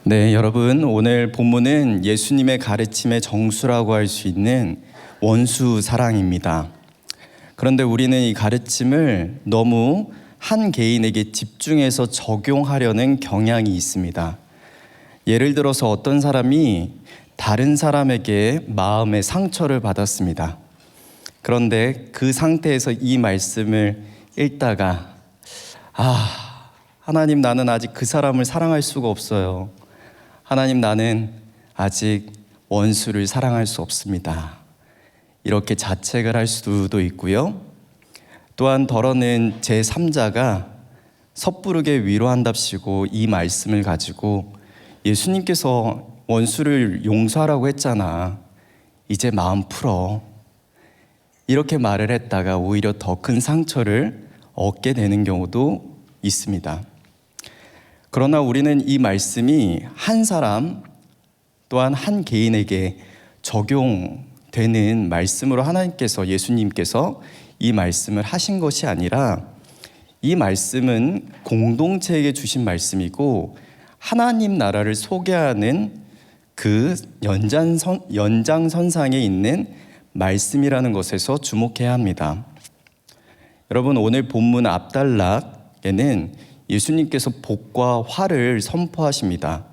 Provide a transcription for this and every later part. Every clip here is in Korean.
네, 여러분, 오늘 본문은 예수님의 가르침의 정수라고 할 수 있는 원수 사랑입니다. 그런데 우리는 이 가르침을 너무 한 개인에게 집중해서 적용하려는 경향이 있습니다. 예를 들어서 어떤 사람이 다른 사람에게 마음의 상처를 받았습니다. 그런데 그 상태에서 이 말씀을 읽다가 하나님, 나는 아직 그 사람을 사랑할 수가 없어요. 하나님, 나는 아직 원수를 사랑할 수 없습니다. 이렇게 자책을 할 수도 있고요. 또한 더러는 제3자가 섣부르게 위로한답시고 이 말씀을 가지고 예수님께서 원수를 용서하라고 했잖아. 이제 마음 풀어. 이렇게 말을 했다가 오히려 더 큰 상처를 얻게 되는 경우도 있습니다. 그러나 우리는 이 말씀이 한 사람 또한 한 개인에게 적용되는 말씀으로 하나님께서, 예수님께서 이 말씀을 하신 것이 아니라 이 말씀은 공동체에게 주신 말씀이고 하나님 나라를 소개하는 그 연장선상에 있는 말씀이라는 것에서 주목해야 합니다. 여러분, 오늘 본문 압달락에는 예수님께서 복과 화를 선포하십니다.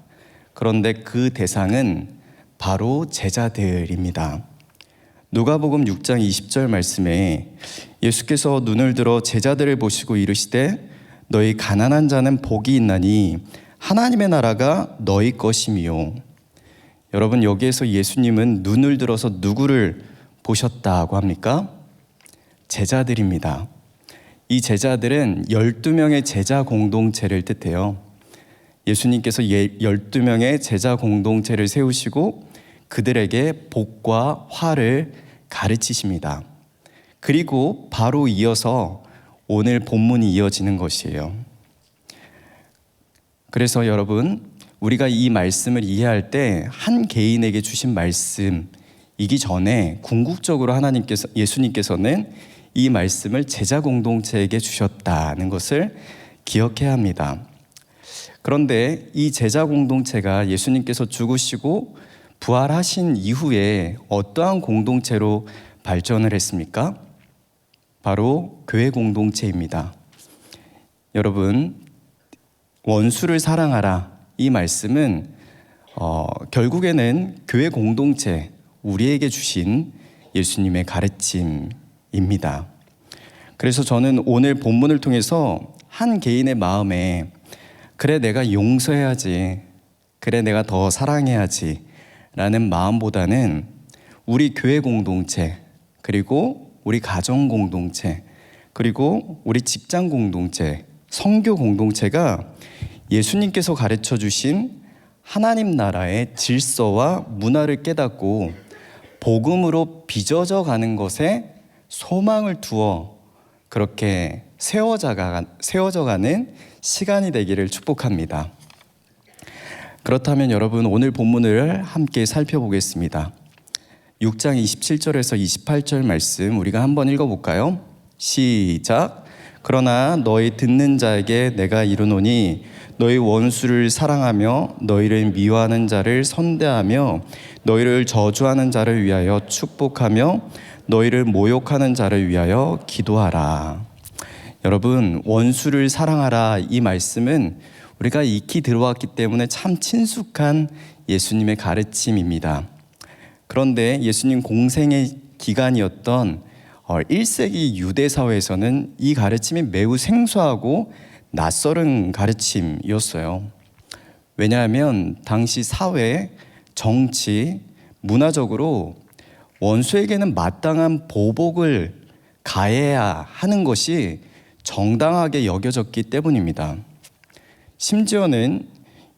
그런데 그 대상은 바로 제자들입니다. 누가복음 6장 20절 말씀에 예수께서 눈을 들어 제자들을 보시고 이르시되 너희 가난한 자는 복이 있나니 하나님의 나라가 너희 것임이요. 여러분, 여기에서 예수님은 눈을 들어서 누구를 보셨다고 합니까? 제자들입니다. 이 제자들은 12명의 제자 공동체를 뜻해요. 예수님께서 12명의 제자 공동체를 세우시고 그들에게 복과 화를 가르치십니다. 그리고 바로 이어서 오늘 본문이 이어지는 것이에요. 그래서 여러분, 우리가 이 말씀을 이해할 때 한 개인에게 주신 말씀이기 전에 궁극적으로 예수님께서는 이 말씀을 제자 공동체에게 주셨다는 것을 기억해야 합니다. 그런데 이 제자 공동체가 예수님께서 죽으시고 부활하신 이후에 어떠한 공동체로 발전을 했습니까? 바로 교회 공동체입니다. 여러분, 원수를 사랑하라, 이 말씀은 결국에는 교회 공동체, 우리에게 주신 예수님의 가르침입니다. 그래서 저는 오늘 본문을 통해서 한 개인의 마음에 그래, 내가 용서해야지, 그래, 내가 더 사랑해야지 라는 마음보다는 우리 교회 공동체, 그리고 우리 가정 공동체, 그리고 우리 직장 공동체, 선교 공동체가 예수님께서 가르쳐 주신 하나님 나라의 질서와 문화를 깨닫고 복음으로 빚어져 가는 것에 소망을 두어 그렇게 세워져 가는 시간이 되기를 축복합니다. 그렇다면 여러분, 오늘 본문을 함께 살펴보겠습니다. 6장 27절에서 28절 말씀 우리가 한번 읽어볼까요? 시작. 그러나 너희 듣는 자에게 내가 이르노니 너희 원수를 사랑하며 너희를 미워하는 자를 선대하며 너희를 저주하는 자를 위하여 축복하며 너희를 모욕하는 자를 위하여 기도하라. 여러분, 원수를 사랑하라, 이 말씀은 우리가 익히 들어왔기 때문에 참 친숙한 예수님의 가르침입니다. 그런데 예수님 공생의 기간이었던 1세기 유대 사회에서는 이 가르침이 매우 생소하고 낯설은 가르침이었어요. 왜냐하면 당시 사회, 정치, 문화적으로 원수에게는 마땅한 보복을 가해야 하는 것이 정당하게 여겨졌기 때문입니다. 심지어는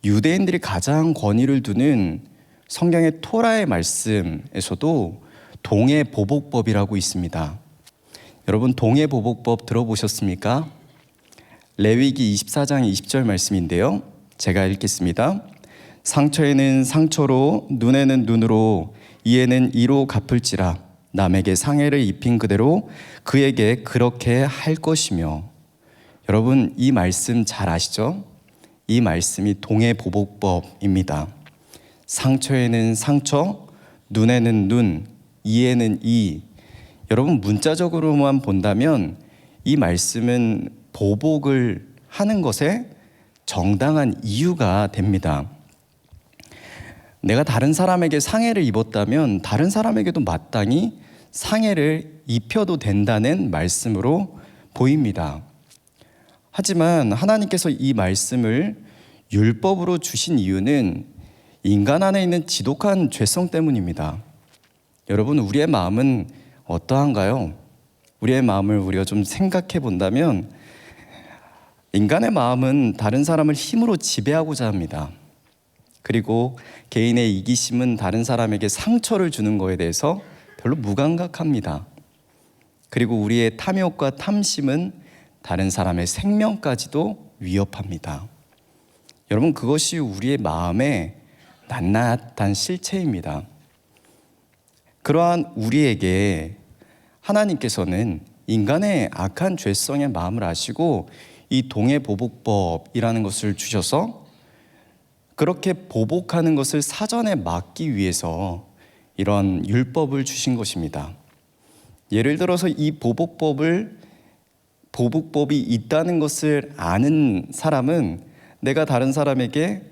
유대인들이 가장 권위를 두는 성경의 토라의 말씀에서도 동해보복법이라고 있습니다. 여러분, 동해보복법 들어보셨습니까? 레위기 24장 20절 말씀인데요. 제가 읽겠습니다. 상처에는 상처로, 눈에는 눈으로, 이에는 이로 갚을지라. 남에게 상해를 입힌 그대로 그에게 그렇게 할 것이며. 여러분, 이 말씀 잘 아시죠? 이 말씀이 동해보복법입니다. 상처에는 상처, 눈에는 눈, 이에는 이. 여러분 문자적으로만 본다면 이 말씀은 보복을 하는 것에 정당한 이유가 됩니다. 내가 다른 사람에게 상해를 입었다면 다른 사람에게도 마땅히 상해를 입혀도 된다는 말씀으로 보입니다. 하지만 하나님께서 이 말씀을 율법으로 주신 이유는 인간 안에 있는 지독한 죄성 때문입니다. 여러분, 우리의 마음은 어떠한가요? 우리의 마음을 우리가 좀 생각해 본다면 인간의 마음은 다른 사람을 힘으로 지배하고자 합니다. 그리고 개인의 이기심은 다른 사람에게 상처를 주는 것에 대해서 별로 무감각합니다. 그리고 우리의 탐욕과 탐심은 다른 사람의 생명까지도 위협합니다. 여러분, 그것이 우리의 마음의 낱낱한 실체입니다. 그러한 우리에게 하나님께서는 인간의 악한 죄성의 마음을 아시고 이 동해보복법이라는 것을 주셔서 그렇게 보복하는 것을 사전에 막기 위해서 이런 율법을 주신 것입니다. 예를 들어서 이 보복법이 있다는 것을 아는 사람은 내가 다른 사람에게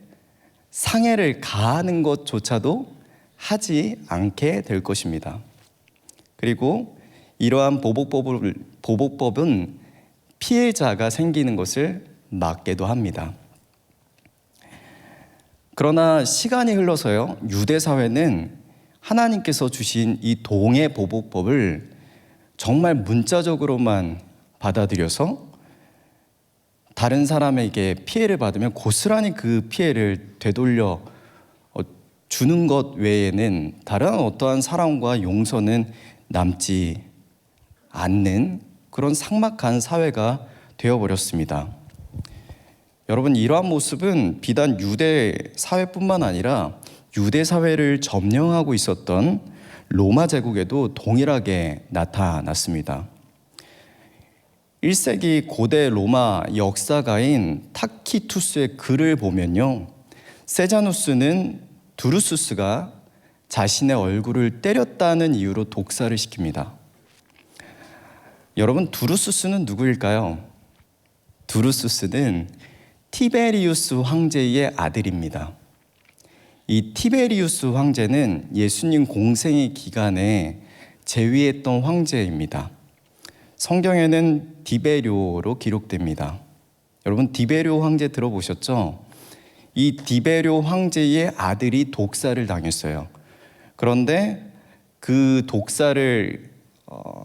상해를 가하는 것조차도 하지 않게 될 것입니다. 그리고 이러한 보복법은 피해자가 생기는 것을 막게도 합니다. 그러나 시간이 흘러서요, 유대 사회는 하나님께서 주신 이 동해보복법을 정말 문자적으로만 받아들여서 다른 사람에게 피해를 받으면 고스란히 그 피해를 되돌려 주는 것 외에는 다른 어떠한 사랑과 용서는 남지 않는 그런 삭막한 사회가 되어버렸습니다. 여러분, 이러한 모습은 비단 유대 사회뿐만 아니라 유대 사회를 점령하고 있었던 로마 제국에도 동일하게 나타났습니다. 1세기 고대 로마 역사가인 타키투스의 글을 보면요, 세자누스는 두루수스가 자신의 얼굴을 때렸다는 이유로 독사를 시킵니다. 여러분, 두루수스는 누구일까요? 두루수스는 티베리우스 황제의 아들입니다. 이 티베리우스 황제는 예수님 공생의 기간에 재위했던 황제입니다. 성경에는 디베료로 기록됩니다. 여러분, 디베료 황제 들어보셨죠? 이 디베료 황제의 아들이 독사를 당했어요. 그런데 그 독사를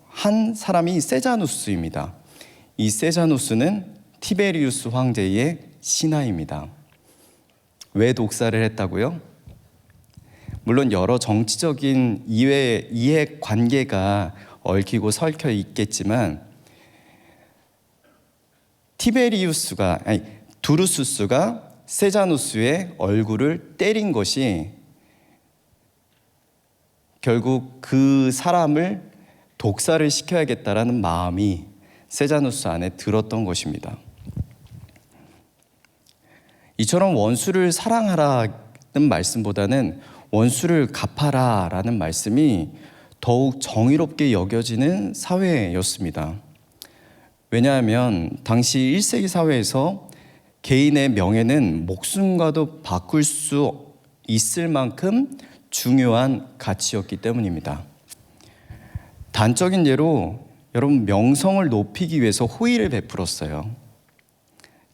한 사람이 세자누스입니다. 이 세자누스는 티베리우스 황제의 신하입니다. 왜 독사를 했다고요? 물론 여러 정치적인 이해 관계가 얽히고 설켜 있겠지만 두루수스가 세자누스의 얼굴을 때린 것이 결국 그 사람을 독사를 시켜야겠다라는 마음이 세자누스 안에 들었던 것입니다. 이처럼 원수를 사랑하라는 말씀보다는 원수를 갚아라라는 말씀이 더욱 정의롭게 여겨지는 사회였습니다. 왜냐하면 당시 1세기 사회에서 개인의 명예는 목숨과도 바꿀 수 있을 만큼 중요한 가치였기 때문입니다. 단적인 예로 여러분, 명성을 높이기 위해서 호의를 베풀었어요.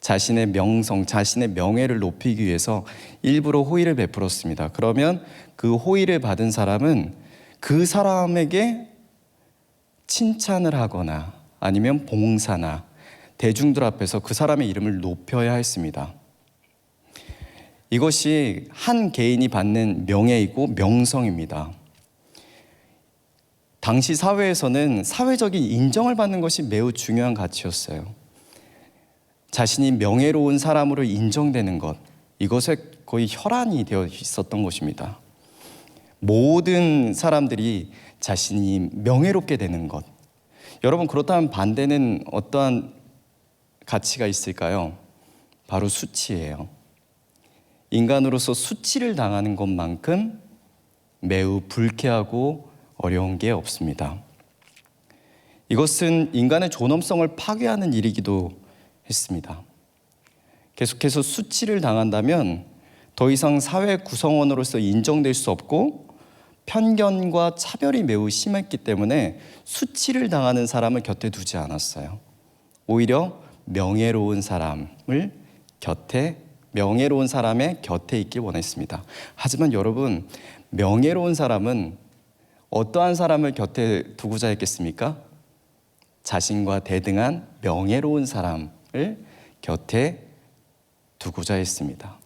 자신의 명성, 자신의 명예를 높이기 위해서 일부러 호의를 베풀었습니다. 그러면 그 호의를 받은 사람은 그 사람에게 칭찬을 하거나 아니면 봉사나 대중들 앞에서 그 사람의 이름을 높여야 했습니다. 이것이 한 개인이 받는 명예이고 명성입니다. 당시 사회에서는 사회적인 인정을 받는 것이 매우 중요한 가치였어요. 자신이 명예로운 사람으로 인정되는 것, 이것에 거의 혈안이 되어 있었던 것입니다. 모든 사람들이 자신이 명예롭게 되는 것. 여러분, 그렇다면 반대는 어떠한 가치가 있을까요? 바로 수치예요. 인간으로서 수치를 당하는 것만큼 매우 불쾌하고 어려운 게 없습니다. 이것은 인간의 존엄성을 파괴하는 일이기도 했습니다. 계속해서 수치를 당한다면 더 이상 사회 구성원으로서 인정될 수 없고 편견과 차별이 매우 심했기 때문에 수치를 당하는 사람을 곁에 두지 않았어요. 오히려 명예로운 사람의 곁에 있길 원했습니다. 하지만 여러분, 명예로운 사람은 어떠한 사람을 곁에 두고자 했겠습니까? 자신과 대등한 명예로운 사람을 곁에 두고자 했습니다.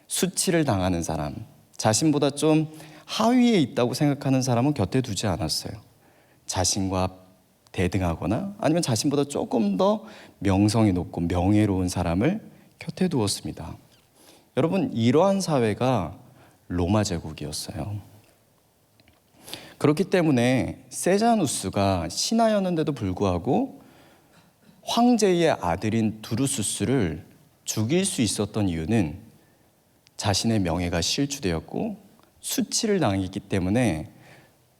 수치를 당하는 사람, 자신보다 좀 하위에 있다고 생각하는 사람은 곁에 두지 않았어요. 자신과 대등하거나 아니면 자신보다 조금 더 명성이 높고 명예로운 사람을 곁에 두었습니다. 여러분, 이러한 사회가 로마 제국이었어요. 그렇기 때문에 세자누스가 신하였는데도 불구하고 황제의 아들인 두루수스를 죽일 수 있었던 이유는 자신의 명예가 실추되었고 수치를 당했기 때문에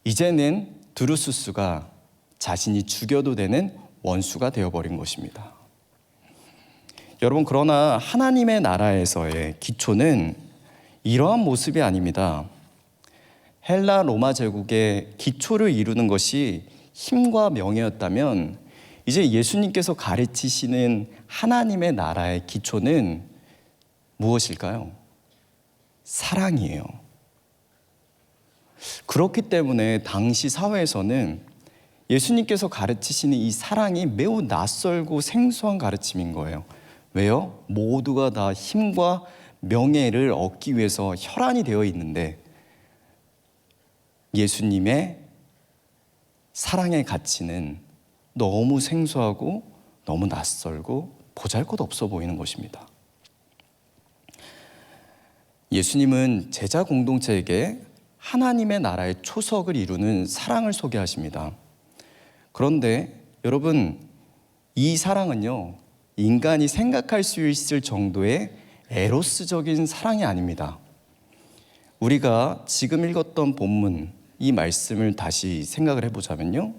이제는 두루수스가 자신이 죽여도 되는 원수가 되어버린 것입니다. 여러분, 그러나 하나님의 나라에서의 기초는 이러한 모습이 아닙니다. 헬라 로마 제국의 기초를 이루는 것이 힘과 명예였다면 이제 예수님께서 가르치시는 하나님의 나라의 기초는 무엇일까요? 사랑이에요. 그렇기 때문에 당시 사회에서는 예수님께서 가르치시는 이 사랑이 매우 낯설고 생소한 가르침인 거예요. 왜요? 모두가 다 힘과 명예를 얻기 위해서 혈안이 되어 있는데 예수님의 사랑의 가치는 너무 생소하고 너무 낯설고 보잘것없어 보이는 것입니다. 예수님은 제자 공동체에게 하나님의 나라의 초석을 이루는 사랑을 소개하십니다. 그런데 여러분, 이 사랑은요, 인간이 생각할 수 있을 정도의 에로스적인 사랑이 아닙니다. 우리가 지금 읽었던 본문, 이 말씀을 다시 생각을 해보자면요,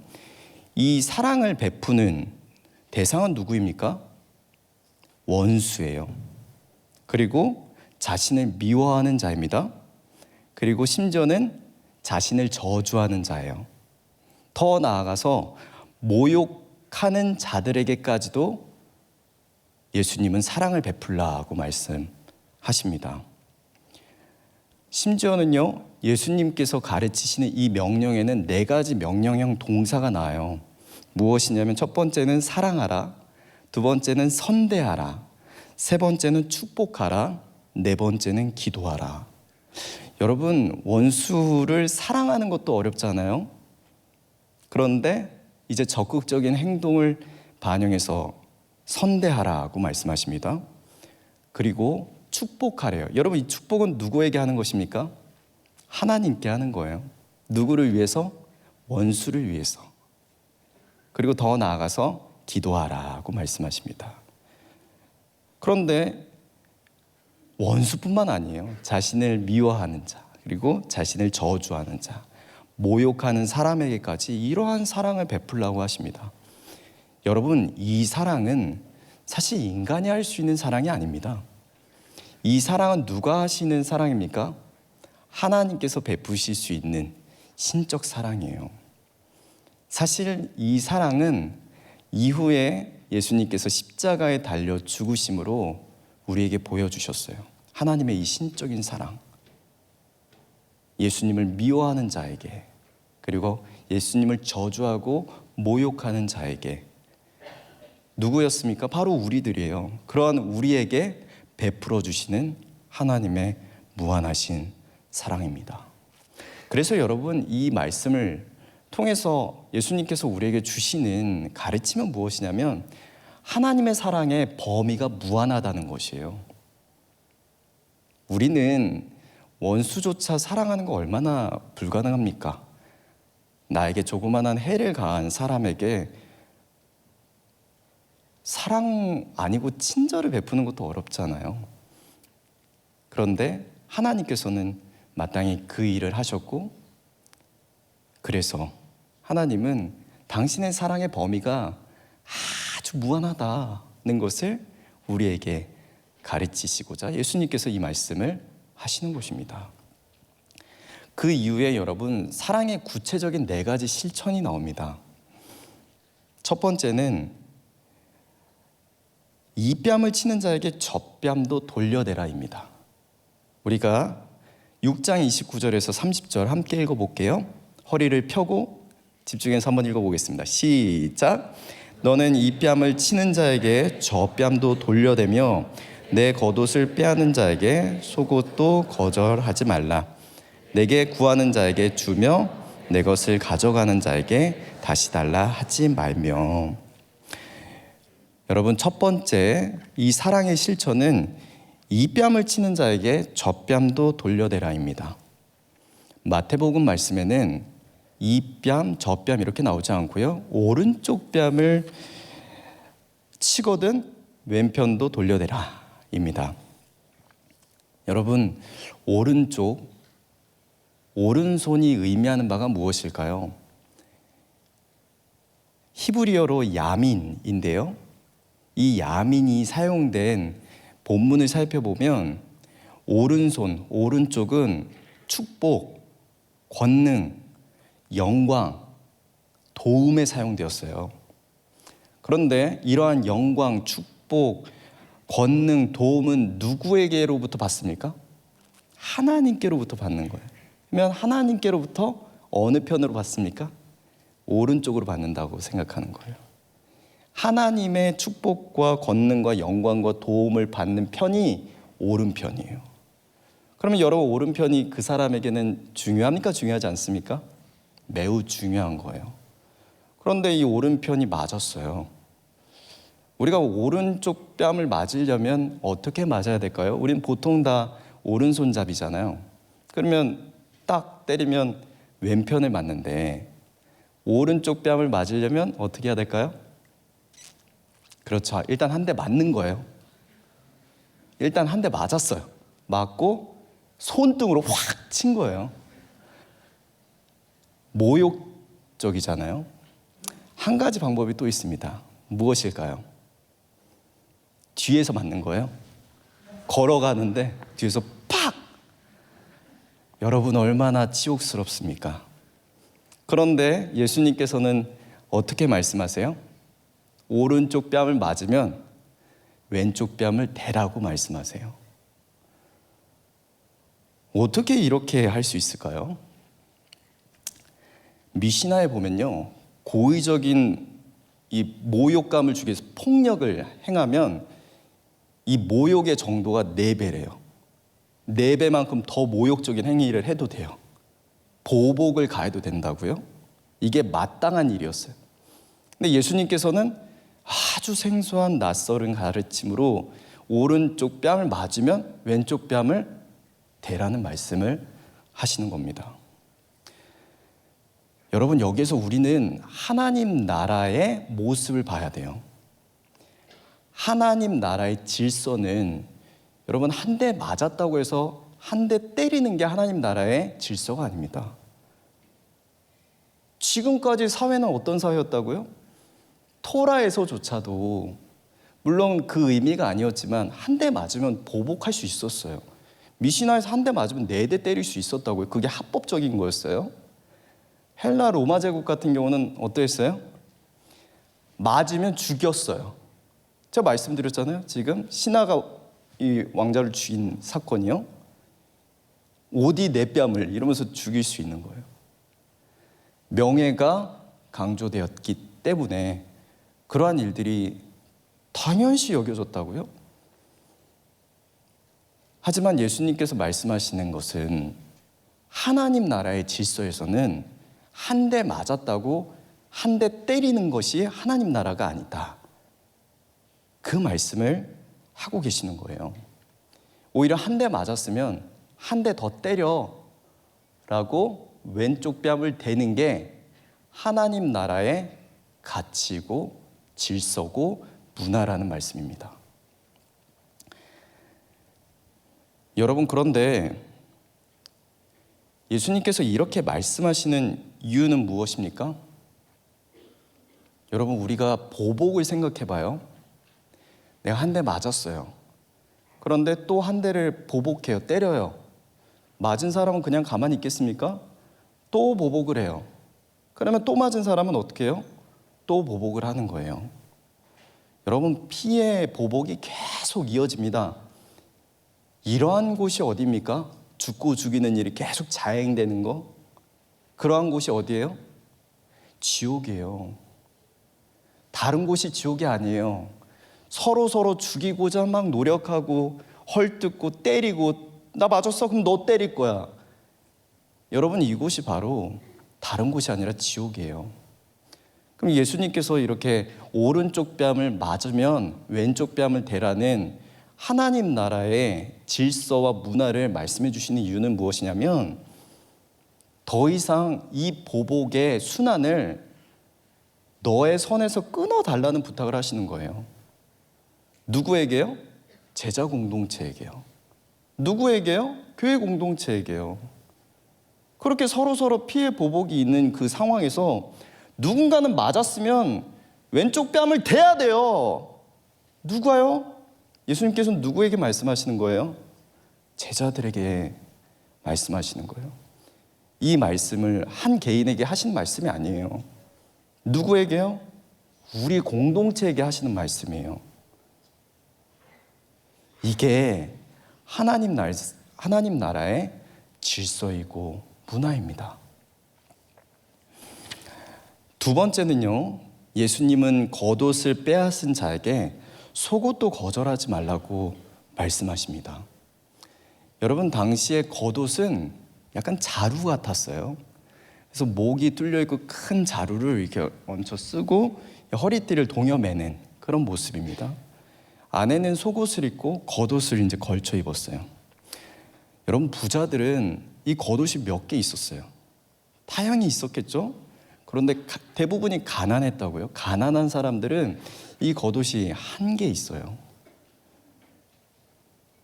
이 사랑을 베푸는 대상은 누구입니까? 원수예요. 그리고 자신을 미워하는 자입니다. 그리고 심지어는 자신을 저주하는 자예요. 더 나아가서 모욕하는 자들에게까지도 예수님은 사랑을 베풀라고 말씀하십니다. 심지어는요, 예수님께서 가르치시는 이 명령에는 4가지 명령형 동사가 나와요. 무엇이냐면 첫 번째는 사랑하라, 두 번째는 선대하라, 세 번째는 축복하라, 네 번째는 기도하라. 여러분, 원수를 사랑하는 것도 어렵잖아요. 그런데 이제 적극적인 행동을 반영해서 선대하라고 말씀하십니다. 그리고 축복하래요. 여러분, 이 축복은 누구에게 하는 것입니까? 하나님께 하는 거예요. 누구를 위해서? 원수를 위해서. 그리고 더 나아가서 기도하라고 말씀하십니다. 그런데 원수뿐만 아니에요. 자신을 미워하는 자, 그리고 자신을 저주하는 자, 모욕하는 사람에게까지 이러한 사랑을 베풀라고 하십니다. 여러분, 이 사랑은 사실 인간이 할 수 있는 사랑이 아닙니다. 이 사랑은 누가 하시는 사랑입니까? 하나님께서 베푸실 수 있는 신적 사랑이에요. 사실 이 사랑은 이후에 예수님께서 십자가에 달려 죽으심으로 우리에게 보여주셨어요. 하나님의 이 신적인 사랑. 예수님을 미워하는 자에게, 그리고 예수님을 저주하고 모욕하는 자에게. 누구였습니까? 바로 우리들이에요. 그러한 우리에게 베풀어 주시는 하나님의 무한하신 사랑입니다. 그래서 여러분, 이 말씀을 통해서 예수님께서 우리에게 주시는 가르침은 무엇이냐면 하나님의 사랑의 범위가 무한하다는 것이에요. 우리는 원수조차 사랑하는 거 얼마나 불가능합니까? 나에게 조그만한 해를 가한 사람에게 사랑 아니고 친절을 베푸는 것도 어렵잖아요. 그런데 하나님께서는 마땅히 그 일을 하셨고, 그래서 하나님은 당신의 사랑의 범위가 아주 무한하다는 것을 우리에게 가르치시고자 예수님께서 이 말씀을 하시는 것입니다. 그 이후에 여러분, 사랑의 구체적인 4가지 실천이 나옵니다. 첫 번째는 이 뺨을 치는 자에게 저 뺨도 돌려대라입니다. 우리가 6장 29절에서 30절 함께 읽어볼게요. 허리를 펴고 집중해서 한번 읽어보겠습니다. 시작. 너는 이 뺨을 치는 자에게 저 뺨도 돌려대며 내 겉옷을 빼앗는 자에게 속옷도 거절하지 말라. 내게 구하는 자에게 주며 내 것을 가져가는 자에게 다시 달라 하지 말며. 여러분, 첫 번째 이 사랑의 실천은 이 뺨을 치는 자에게 저 뺨도 돌려대라입니다. 마태복음 말씀에는 이 뺨, 저 뺨 이렇게 나오지 않고요, 오른쪽 뺨을 치거든 왼편도 돌려대라입니다. 여러분, 오른손이 의미하는 바가 무엇일까요? 히브리어로 야민인데요, 이 야민이 사용된 본문을 살펴보면 오른쪽은 축복, 권능, 영광, 도움에 사용되었어요. 그런데 이러한 영광, 축복, 권능, 도움은 누구에게로부터 받습니까? 하나님께로부터 받는 거예요. 그러면 하나님께로부터 어느 편으로 받습니까? 오른쪽으로 받는다고 생각하는 거예요. 하나님의 축복과 권능과 영광과 도움을 받는 편이 오른편이에요. 그러면 여러분, 오른편이 그 사람에게는 중요합니까? 중요하지 않습니까? 매우 중요한 거예요. 그런데 이 오른편이 맞았어요. 우리가 오른쪽 뺨을 맞으려면 어떻게 맞아야 될까요? 우린 보통 다 오른손잡이잖아요. 그러면 딱 때리면 왼편을 맞는데 오른쪽 뺨을 맞으려면 어떻게 해야 될까요? 그렇죠. 일단 한 대 맞는 거예요. 일단 한 대 맞았어요. 맞고 손등으로 확 친 거예요. 모욕적이잖아요. 한 가지 방법이 또 있습니다. 무엇일까요? 뒤에서 맞는 거예요. 걸어가는데 뒤에서 팍! 여러분, 얼마나 치욕스럽습니까? 그런데 예수님께서는 어떻게 말씀하세요? 오른쪽 뺨을 맞으면 왼쪽 뺨을 대라고 말씀하세요. 어떻게 이렇게 할 수 있을까요? 미시나에 보면요, 고의적인 이 모욕감을 주기 위해서 폭력을 행하면 이 모욕의 정도가 4배래요. 4배만큼 더 모욕적인 행위를 해도 돼요. 보복을 가해도 된다고요? 이게 마땅한 일이었어요. 근데 예수님께서는 아주 생소한 낯설은 가르침으로 오른쪽 뺨을 맞으면 왼쪽 뺨을 대라는 말씀을 하시는 겁니다. 여러분, 여기에서 우리는 하나님 나라의 모습을 봐야 돼요. 하나님 나라의 질서는 여러분, 한 대 맞았다고 해서 한 대 때리는 게 하나님 나라의 질서가 아닙니다. 지금까지 사회는 어떤 사회였다고요? 토라에서조차도 물론 그 의미가 아니었지만 한 대 맞으면 보복할 수 있었어요. 미시나에서 한 대 맞으면 4대 때릴 수 있었다고요. 그게 합법적인 거였어요. 헬라 로마 제국 같은 경우는 어떠했어요? 맞으면 죽였어요. 제가 말씀드렸잖아요. 지금 신하가 이 왕자를 죽인 사건이요, 어디 내 뺨을 이러면서 죽일 수 있는 거예요. 명예가 강조되었기 때문에 그러한 일들이 당연시 여겨졌다고요? 하지만 예수님께서 말씀하시는 것은 하나님 나라의 질서에서는 한 대 맞았다고 한 대 때리는 것이 하나님 나라가 아니다. 그 말씀을 하고 계시는 거예요. 오히려 한 대 맞았으면 한 대 더 때려 라고 왼쪽 뺨을 대는 게 하나님 나라의 가치고 질서고 문화라는 말씀입니다. 여러분, 그런데 예수님께서 이렇게 말씀하시는 이유는 무엇입니까? 여러분, 우리가 보복을 생각해 봐요. 내가 한 대 맞았어요. 그런데 또 한 대를 보복해요. 때려요. 맞은 사람은 그냥 가만히 있겠습니까? 또 보복을 해요. 그러면 또 맞은 사람은 어떻게 해요? 또 보복을 하는 거예요. 여러분, 피해 보복이 계속 이어집니다. 이러한 곳이 어디입니까? 죽고 죽이는 일이 계속 자행되는 거? 그러한 곳이 어디예요? 지옥이에요. 다른 곳이 지옥이 아니에요. 서로 죽이고자 막 노력하고 헐뜯고 때리고, 나 맞았어? 그럼 너 때릴 거야. 여러분, 이곳이 바로 다른 곳이 아니라 지옥이에요. 그럼 예수님께서 이렇게 오른쪽 뺨을 맞으면 왼쪽 뺨을 대라는 하나님 나라의 질서와 문화를 말씀해 주시는 이유는 무엇이냐면, 더 이상 이 보복의 순환을 너의 선에서 끊어달라는 부탁을 하시는 거예요. 누구에게요? 제자 공동체에게요. 누구에게요? 교회 공동체에게요. 그렇게 서로 피해 보복이 있는 그 상황에서 누군가는 맞았으면 왼쪽 뺨을 대야 돼요. 누가요? 예수님께서는 누구에게 말씀하시는 거예요? 제자들에게 말씀하시는 거예요. 이 말씀을 한 개인에게 하신 말씀이 아니에요. 누구에게요? 우리 공동체에게 하시는 말씀이에요. 이게 하나님 나라의 질서이고 문화입니다. 두 번째는요, 예수님은 겉옷을 빼앗은 자에게 속옷도 거절하지 말라고 말씀하십니다. 여러분, 당시에 겉옷은 약간 자루 같았어요. 그래서 목이 뚫려 있고 큰 자루를 이렇게 얹혀 쓰고 허리띠를 동여매는 그런 모습입니다. 안에는 속옷을 입고 겉옷을 이제 걸쳐 입었어요. 여러분, 부자들은 이 겉옷이 몇 개 있었어요. 다양히 있었겠죠? 그런데 대부분이 가난했다고요. 가난한 사람들은 이 겉옷이 한 개 있어요.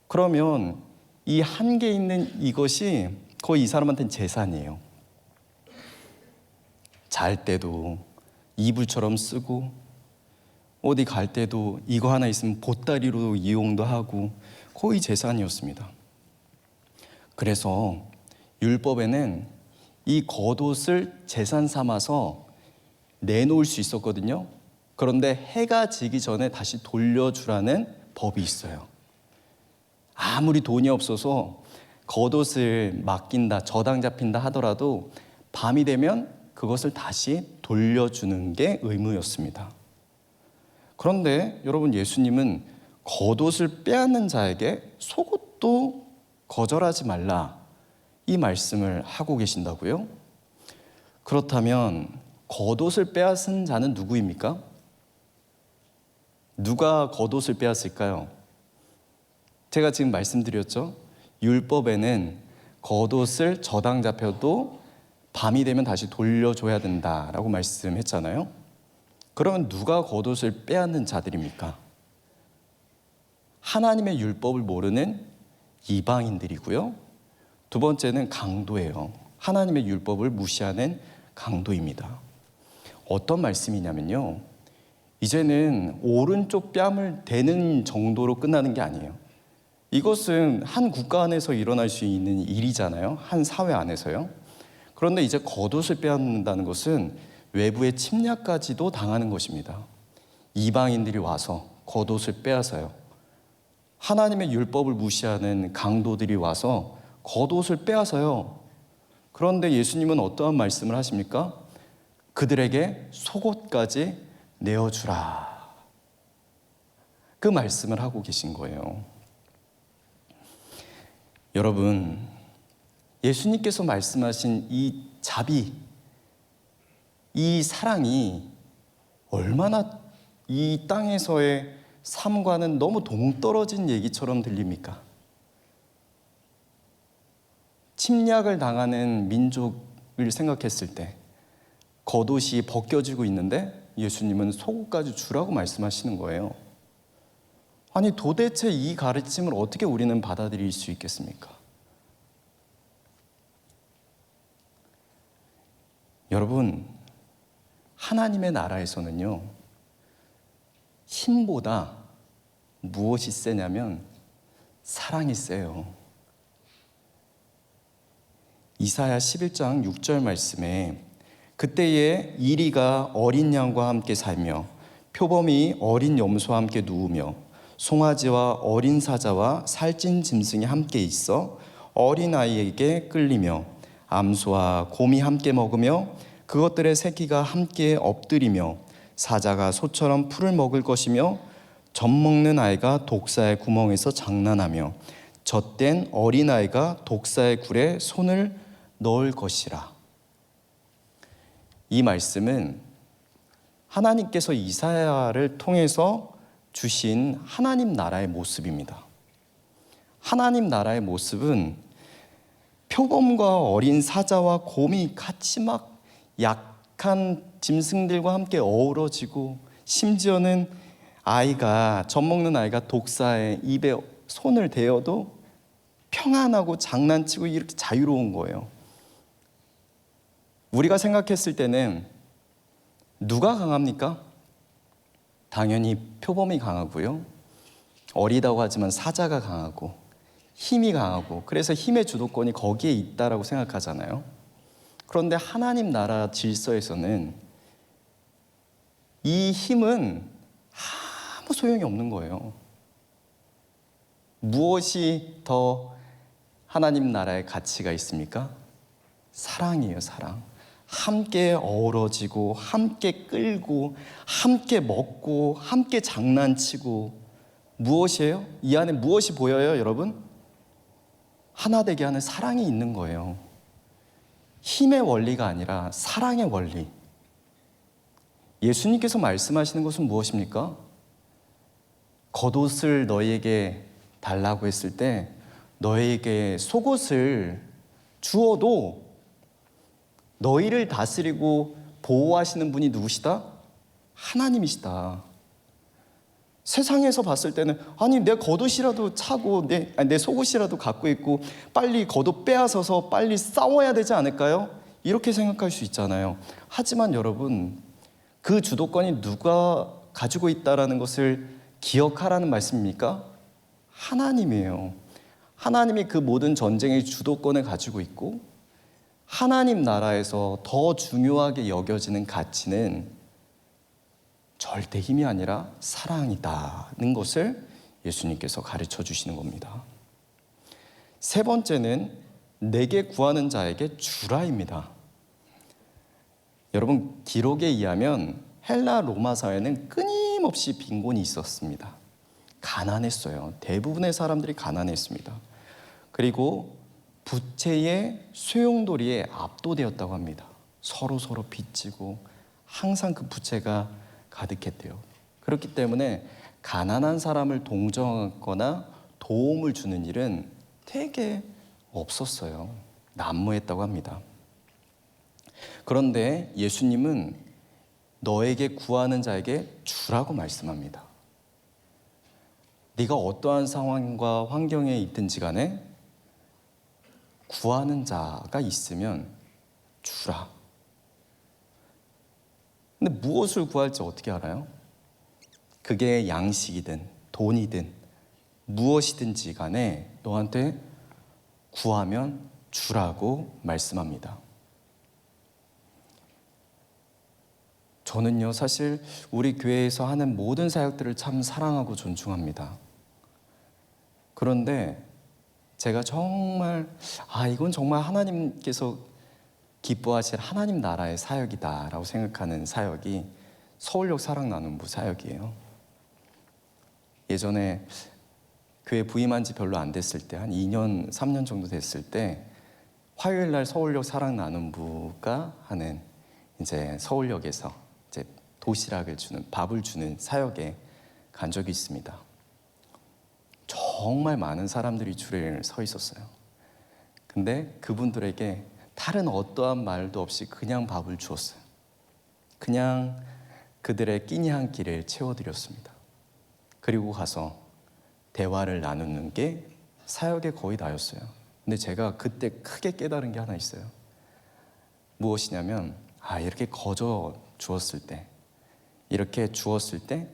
그러면 이 한 개 있는 이것이 거의 이 사람한테는 재산이에요. 잘 때도 이불처럼 쓰고, 어디 갈 때도 이거 하나 있으면 보따리로 이용도 하고, 거의 재산이었습니다. 그래서 율법에는 이 겉옷을 재산 삼아서 내놓을 수 있었거든요. 그런데 해가 지기 전에 다시 돌려주라는 법이 있어요. 아무리 돈이 없어서 겉옷을 맡긴다, 저당 잡힌다 하더라도 밤이 되면 그것을 다시 돌려주는 게 의무였습니다. 그런데 여러분, 예수님은 겉옷을 빼앗는 자에게 속옷도 거절하지 말라, 이 말씀을 하고 계신다고요? 그렇다면 겉옷을 빼앗은 자는 누구입니까? 누가 겉옷을 빼앗을까요? 제가 지금 말씀드렸죠? 율법에는 겉옷을 저당 잡혀도 밤이 되면 다시 돌려줘야 된다라고 말씀했잖아요. 그러면 누가 겉옷을 빼앗는 자들입니까? 하나님의 율법을 모르는 이방인들이고요. 두 번째는 강도예요. 하나님의 율법을 무시하는 강도입니다. 어떤 말씀이냐면요, 이제는 오른쪽 뺨을 대는 정도로 끝나는 게 아니에요. 이것은 한 국가 안에서 일어날 수 있는 일이잖아요. 한 사회 안에서요. 그런데 이제 겉옷을 빼앗는다는 것은 외부의 침략까지도 당하는 것입니다. 이방인들이 와서 겉옷을 빼앗아요. 하나님의 율법을 무시하는 강도들이 와서 겉옷을 빼앗아요. 그런데 예수님은 어떠한 말씀을 하십니까? 그들에게 속옷까지 내어주라, 그 말씀을 하고 계신 거예요. 여러분, 예수님께서 말씀하신 이 자비, 이 사랑이 얼마나 이 땅에서의 삶과는 너무 동떨어진 얘기처럼 들립니까? 침략을 당하는 민족을 생각했을 때 겉옷이 벗겨지고 있는데 예수님은 속옷까지 주라고 말씀하시는 거예요. 아니 도대체 이 가르침을 어떻게 우리는 받아들일 수 있겠습니까? 여러분, 하나님의 나라에서는요, 힘보다 무엇이 세냐면 사랑이 세요. 이사야 11장 6절 말씀에 그때에 이리가 어린 양과 함께 살며 표범이 어린 염소와 함께 누우며 송아지와 어린 사자와 살찐 짐승이 함께 있어 어린아이에게 끌리며 암소와 곰이 함께 먹으며 그것들의 새끼가 함께 엎드리며 사자가 소처럼 풀을 먹을 것이며 젖먹는 아이가 독사의 구멍에서 장난하며 젖된 어린아이가 독사의 굴에 손을 넣을 것이라. 이 말씀은 하나님께서 이사야를 통해서 주신 하나님 나라의 모습입니다. 하나님 나라의 모습은 표범과 어린 사자와 곰이 같이 막 약한 짐승들과 함께 어우러지고, 심지어는 젖먹는 아이가 독사의 입에 손을 대어도 평안하고 장난치고 이렇게 자유로운 거예요. 우리가 생각했을 때는 누가 강합니까? 당연히 표범이 강하고요. 어리다고 하지만 사자가 강하고 힘이 강하고, 그래서 힘의 주도권이 거기에 있다라고 생각하잖아요. 그런데 하나님 나라 질서에서는 이 힘은 아무 소용이 없는 거예요. 무엇이 더 하나님 나라의 가치가 있습니까? 사랑이에요, 사랑. 함께 어우러지고, 함께 끌고, 함께 먹고, 함께 장난치고. 무엇이에요? 이 안에 무엇이 보여요, 여러분? 하나 되게 하는 사랑이 있는 거예요. 힘의 원리가 아니라 사랑의 원리. 예수님께서 말씀하시는 것은 무엇입니까? 겉옷을 너희에게 달라고 했을 때 너희에게 속옷을 주어도 너희를 다스리고 보호하시는 분이 누구시다? 하나님이시다. 세상에서 봤을 때는 아니 내 겉옷이라도 차고 내 속옷이라도 갖고 있고 빨리 겉옷 빼앗아서 빨리 싸워야 되지 않을까요? 이렇게 생각할 수 있잖아요. 하지만 여러분, 그 주도권이 누가 가지고 있다라는 것을 기억하라는 말씀입니까? 하나님이에요. 하나님이 그 모든 전쟁의 주도권을 가지고 있고, 하나님 나라에서 더 중요하게 여겨지는 가치는 절대 힘이 아니라 사랑이다는 것을 예수님께서 가르쳐 주시는 겁니다. 세 번째는 내게 구하는 자에게 주라입니다. 여러분, 기록에 의하면 헬라 로마 사회는 끊임없이 빈곤이 있었습니다. 가난했어요. 대부분의 사람들이 가난했습니다. 그리고 부채의 소용돌이에 압도되었다고 합니다. 서로 빚지고 항상 그 부채가 가득했대요. 그렇기 때문에 가난한 사람을 동정하거나 도움을 주는 일은 되게 없었어요. 난무했다고 합니다. 그런데 예수님은 너에게 구하는 자에게 주라고 말씀합니다. 네가 어떠한 상황과 환경에 있든지 간에 구하는 자가 있으면 주라. 근데 무엇을 구할지 어떻게 알아요? 그게 양식이든 돈이든 무엇이든지 간에 너한테 구하면 주라고 말씀합니다. 저는요, 사실 우리 교회에서 하는 모든 사역들을 참 사랑하고 존중합니다. 그런데 제가 정말 이건 정말 하나님께서 기뻐하실 하나님 나라의 사역이다라고 생각하는 사역이 서울역 사랑나눔부 사역이에요. 예전에 교회 부임한 지 별로 안 됐을 때, 한 2년, 3년 정도 됐을 때 화요일 날 서울역 사랑나눔부가 하는 이제 서울역에서 이제 도시락을 주는, 밥을 주는 사역에 간 적이 있습니다. 정말 많은 사람들이 줄에 서 있었어요. 근데 그분들에게 다른 어떠한 말도 없이 그냥 밥을 주었어요. 그냥 그들의 끼니 한 끼를 채워드렸습니다. 그리고 가서 대화를 나누는 게 사역의 거의 다였어요. 근데 제가 그때 크게 깨달은 게 하나 있어요. 무엇이냐면, 이렇게 거저 주었을 때, 이렇게 주었을 때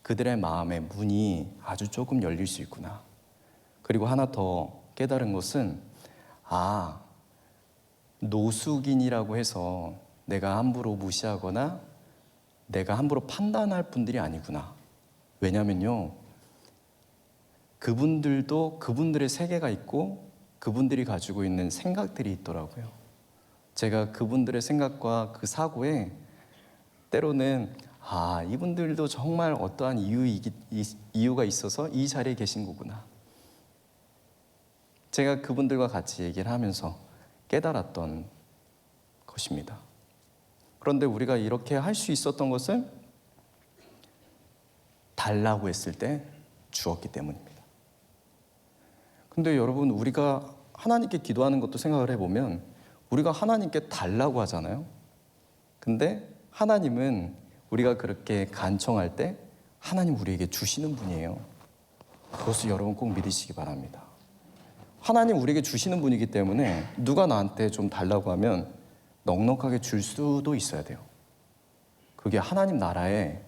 그들의 마음의 문이 아주 조금 열릴 수 있구나. 그리고 하나 더 깨달은 것은, 노숙인이라고 해서 내가 함부로 무시하거나 내가 함부로 판단할 분들이 아니구나. 왜냐면요, 그분들도 그분들의 세계가 있고 그분들이 가지고 있는 생각들이 있더라고요. 제가 그분들의 생각과 그 사고에 때로는 이분들도 정말 어떠한 이유가 있어서 이 자리에 계신 거구나. 제가 그분들과 같이 얘기를 하면서 깨달았던 것입니다. 그런데 우리가 이렇게 할 수 있었던 것은 달라고 했을 때 주었기 때문입니다. 근데 여러분, 우리가 하나님께 기도하는 것도 생각을 해보면 우리가 하나님께 달라고 하잖아요. 근데 하나님은 우리가 그렇게 간청할 때 하나님 우리에게 주시는 분이에요. 그것을 여러분 꼭 믿으시기 바랍니다. 하나님 우리에게 주시는 분이기 때문에 누가 나한테 좀 달라고 하면 넉넉하게 줄 수도 있어야 돼요. 그게 하나님 나라의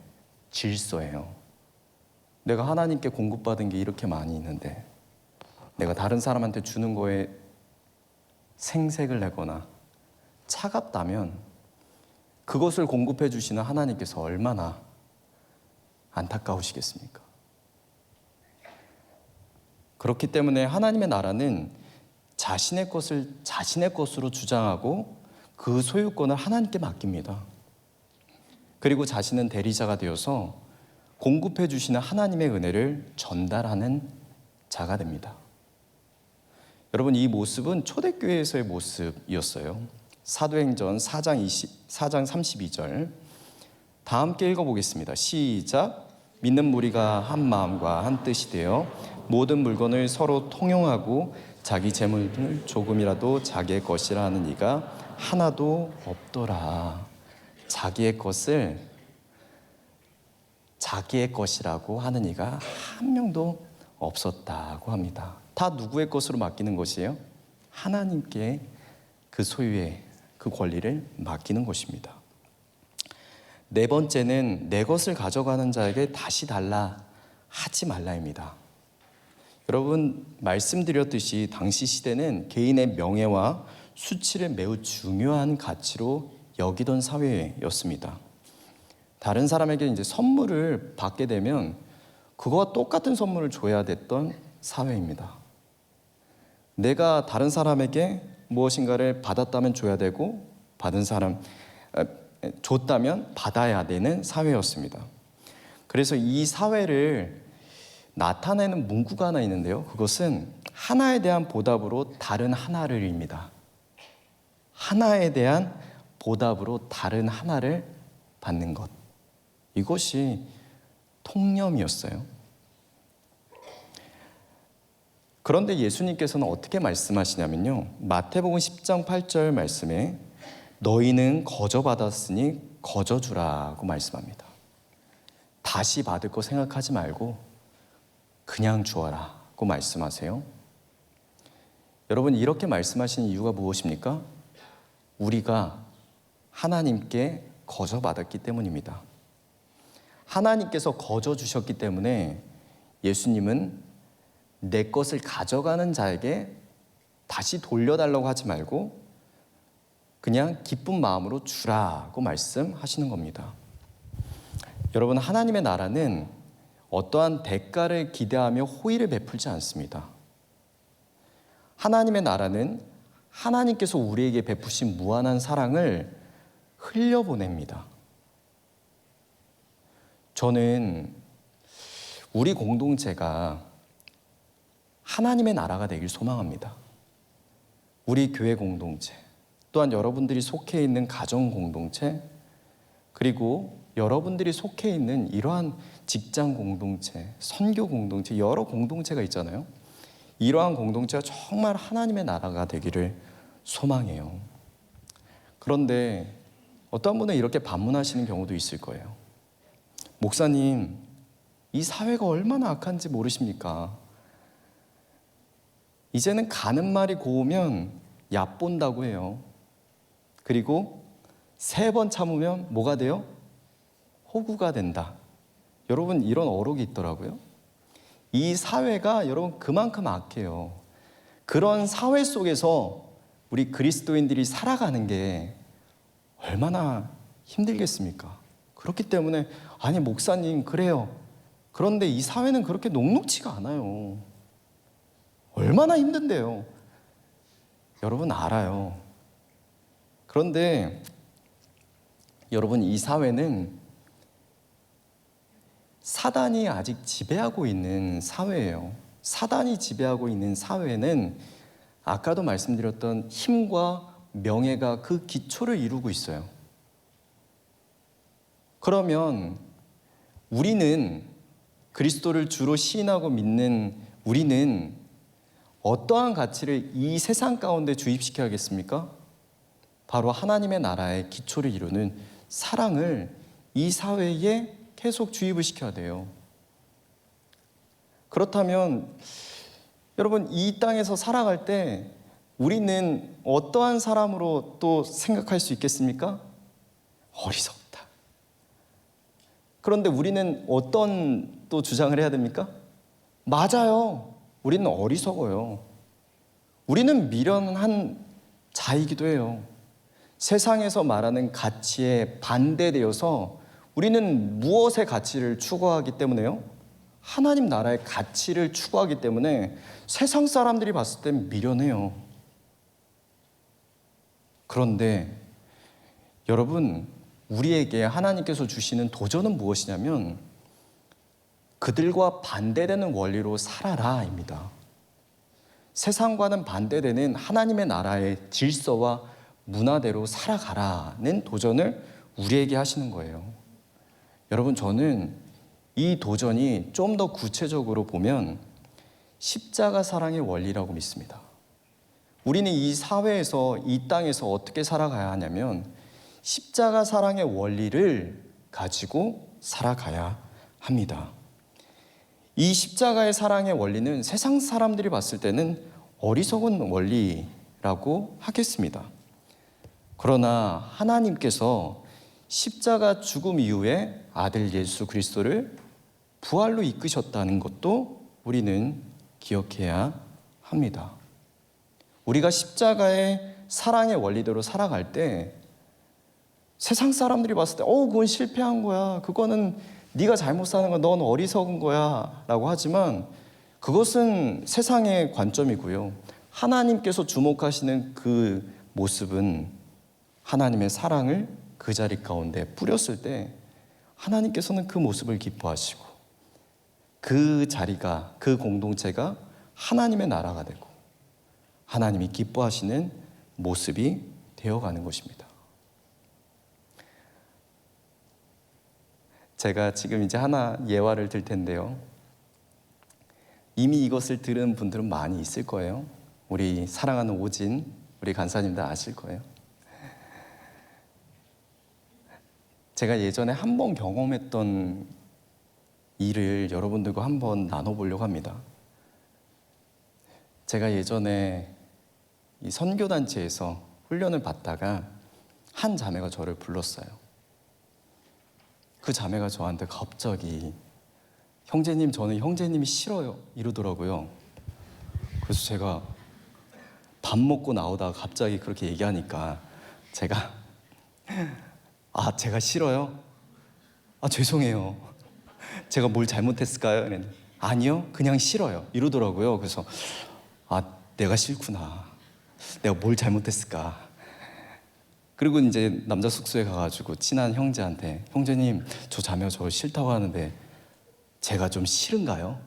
질서예요. 내가 하나님께 공급받은 게 이렇게 많이 있는데 내가 다른 사람한테 주는 거에 생색을 내거나 차갑다면 그것을 공급해 주시는 하나님께서 얼마나 안타까우시겠습니까? 그렇기 때문에 하나님의 나라는 자신의 것을 자신의 것으로 주장하고 그 소유권을 하나님께 맡깁니다. 그리고 자신은 대리자가 되어서 공급해 주시는 하나님의 은혜를 전달하는 자가 됩니다. 여러분, 이 모습은 초대교회에서의 모습이었어요. 사도행전 4장 32절 다 함께 읽어보겠습니다. 시작. 믿는 무리가 한 마음과 한 뜻이 되어 모든 물건을 서로 통용하고 자기 재물을 조금이라도 자기의 것이라 하는 이가 하나도 없더라. 자기의 것을 자기의 것이라고 하는 이가 한 명도 없었다고 합니다. 다 누구의 것으로 맡기는 것이에요? 하나님께 그 소유의 그 권리를 맡기는 것입니다. 네 번째는 내 것을 가져가는 자에게 다시 달라 하지 말라입니다. 여러분, 말씀드렸듯이 당시 시대는 개인의 명예와 수치를 매우 중요한 가치로 여기던 사회였습니다. 다른 사람에게 이제 선물을 받게 되면 그거와 똑같은 선물을 줘야 됐던 사회입니다. 내가 다른 사람에게 무엇인가를 받았다면 줘야 되고 줬다면 받아야 되는 사회였습니다. 그래서 이 사회를 나타내는 문구가 하나 있는데요. 그것은 하나에 대한 보답으로 다른 하나를입니다. 하나에 대한 보답으로 다른 하나를 받는 것. 이것이 통념이었어요. 그런데 예수님께서는 어떻게 말씀하시냐면요. 마태복음 10장 8절 말씀에 너희는 거저 받았으니 거저 주라고 말씀합니다. 다시 받을 거 생각하지 말고 그냥 주어라고 말씀하세요. 여러분, 이렇게 말씀하시는 이유가 무엇입니까? 우리가 하나님께 거저 받았기 때문입니다. 하나님께서 거저 주셨기 때문에 예수님은 내 것을 가져가는 자에게 다시 돌려달라고 하지 말고 그냥 기쁜 마음으로 주라고 말씀하시는 겁니다. 여러분, 하나님의 나라는 어떠한 대가를 기대하며 호의를 베풀지 않습니다. 하나님의 나라는 하나님께서 우리에게 베푸신 무한한 사랑을 흘려보냅니다. 저는 우리 공동체가 하나님의 나라가 되길 소망합니다. 우리 교회 공동체, 또한 여러분들이 속해 있는 가정 공동체, 그리고 여러분들이 속해 있는 이러한 직장 공동체, 선교 공동체, 여러 공동체가 있잖아요. 이러한 공동체가 정말 하나님의 나라가 되기를 소망해요. 그런데 어떤 분은 이렇게 반문하시는 경우도 있을 거예요. 목사님, 이 사회가 얼마나 악한지 모르십니까? 이제는 가는 말이 고우면 얕본다고 해요. 그리고 3번 참으면 뭐가 돼요? 호구가 된다. 여러분, 이런 어록이 있더라고요. 이 사회가 여러분 그만큼 악해요. 그런 사회 속에서 우리 그리스도인들이 살아가는 게 얼마나 힘들겠습니까? 그렇기 때문에 아니 목사님 그래요. 그런데 이 사회는 그렇게 녹록지가 않아요. 얼마나 힘든데요. 여러분 알아요. 그런데 여러분, 이 사회는 사단이 아직 지배하고 있는 사회예요. 사단이 지배하고 있는 사회는 아까도 말씀드렸던 힘과 명예가 그 기초를 이루고 있어요. 그러면 우리는, 그리스도를 주로 시인하고 믿는 우리는 어떠한 가치를 이 세상 가운데 주입시켜야겠습니까? 바로 하나님의 나라의 기초를 이루는 사랑을 이 사회에 계속 주입을 시켜야 돼요. 그렇다면 여러분, 이 땅에서 살아갈 때 우리는 어떠한 사람으로 또 생각할 수 있겠습니까? 어리석다. 그런데 우리는 어떤 또 주장을 해야 됩니까? 맞아요. 우리는 어리석어요. 우리는 미련한 자이기도 해요. 세상에서 말하는 가치에 반대되어서 우리는 무엇의 가치를 추구하기 때문에요? 하나님 나라의 가치를 추구하기 때문에 세상 사람들이 봤을 땐 미련해요. 그런데 여러분, 우리에게 하나님께서 주시는 도전은 무엇이냐면 그들과 반대되는 원리로 살아라입니다. 세상과는 반대되는 하나님의 나라의 질서와 문화대로 살아가라는 도전을 우리에게 하시는 거예요. 여러분, 저는 이 도전이 좀 더 구체적으로 보면 십자가 사랑의 원리라고 믿습니다. 우리는 이 사회에서, 이 땅에서 어떻게 살아가야 하냐면 십자가 사랑의 원리를 가지고 살아가야 합니다. 이 십자가의 사랑의 원리는 세상 사람들이 봤을 때는 어리석은 원리라고 하겠습니다. 그러나 하나님께서 십자가 죽음 이후에 아들 예수 그리스도를 부활로 이끄셨다는 것도 우리는 기억해야 합니다. 우리가 십자가의 사랑의 원리대로 살아갈 때 세상 사람들이 봤을 때 그건 실패한 거야, 그거는 네가 잘못 사는 거야, 넌 어리석은 거야 라고 하지만 그것은 세상의 관점이고요. 하나님께서 주목하시는 그 모습은 하나님의 사랑을 그 자리 가운데 뿌렸을 때 하나님께서는 그 모습을 기뻐하시고 그 자리가, 그 공동체가 하나님의 나라가 되고 하나님이 기뻐하시는 모습이 되어가는 것입니다. 제가 지금 이제 하나 예화를 들 텐데요. 이미 이것을 들은 분들은 많이 있을 거예요. 우리 사랑하는 오진, 우리 간사님들 아실 거예요. 제가 예전에 한 번 경험했던 일을 여러분들과 한번 나눠보려고 합니다. 제가 예전에 이 선교단체에서 훈련을 받다가 한 자매가 저를 불렀어요. 그 자매가 저한테 갑자기 형제님, 저는 형제님이 싫어요 이러더라고요. 그래서 제가 밥 먹고 나오다가 갑자기 그렇게 얘기하니까 제가 제가 싫어요? 죄송해요. 제가 뭘 잘못했을까요? 이랬는데, 아니요, 그냥 싫어요 이러더라고요. 그래서 내가 싫구나. 내가 뭘 잘못했을까? 그리고 이제 남자 숙소에 가가지고 친한 형제한테, 형제님, 저 자매가 저 싫다고 하는데 제가 좀 싫은가요?